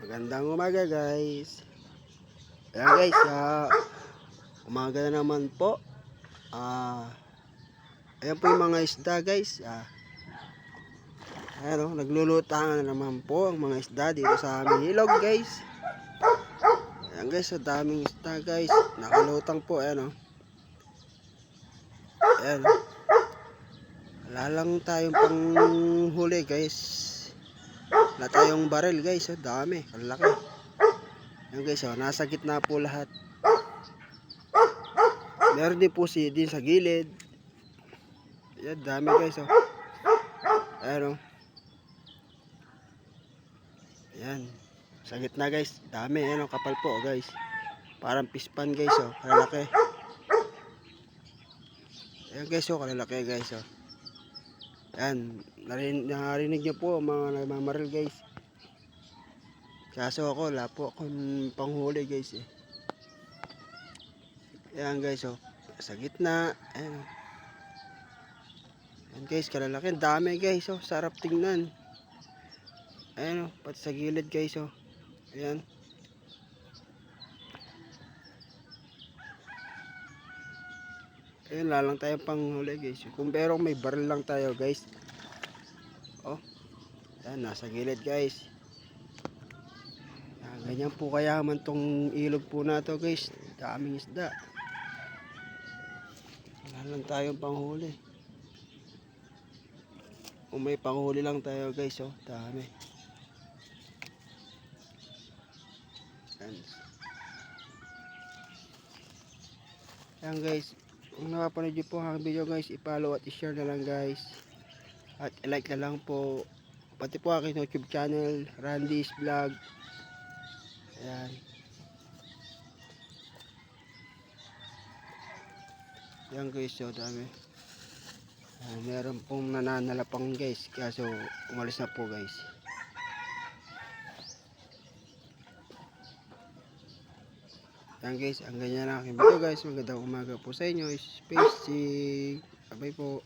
Magandang umaga guys. Ayan guys, umaga na naman po. Ayan po yung mga isda guys. Ayan naglulutangan na naman po ang mga isda dito sa aming ilog guys. Ayan guys, daming isda guys. Nakalutang po, ayan Ayan. Wala lang tayong panghuli guys. Wala tayong baril guys, dami, ang laki. Ayan guys, nasa gitna po lahat. Meron din po din sa gilid. Ayan, dami guys, Ayan, Ayan. Sa gitna guys, dami, ayan, kapal po guys. Parang pispan guys, kalalaki. Ayan guys, kalalaki guys, Ayan, narinig nyo po mga nagmamaril guys. Kaso ako, wala po akong panghuli guys Ayan guys, sa gitna. Ayan, Ayan guys, kalalaki, dami guys, sarap tingnan. Ayan, pati sa gilid guys, Ayan. Ayan, lalang tayo panghuli guys. Kung pero may baril lang tayo guys. Ayan, nasa gilid guys. Ayan, ganyan po kayaman tong ilog po na to guys. Daming isda. Wala lang tayong panghuli. Kung may panghuli lang tayo guys, dami. Ayan. Ayan guys, kung napapanood nyo po ang video guys, i-follow at i-share na lang guys. At i-like na lang po. Pati po aking YouTube channel, Randy's Vlog. Ayan. Ayan guys, dami. Meron pong nananalapang guys, kaso umalis na po guys. Ayan guys, ang ganyan na aking video guys. Magandang umaga po sa inyo. Spacing. Bye po.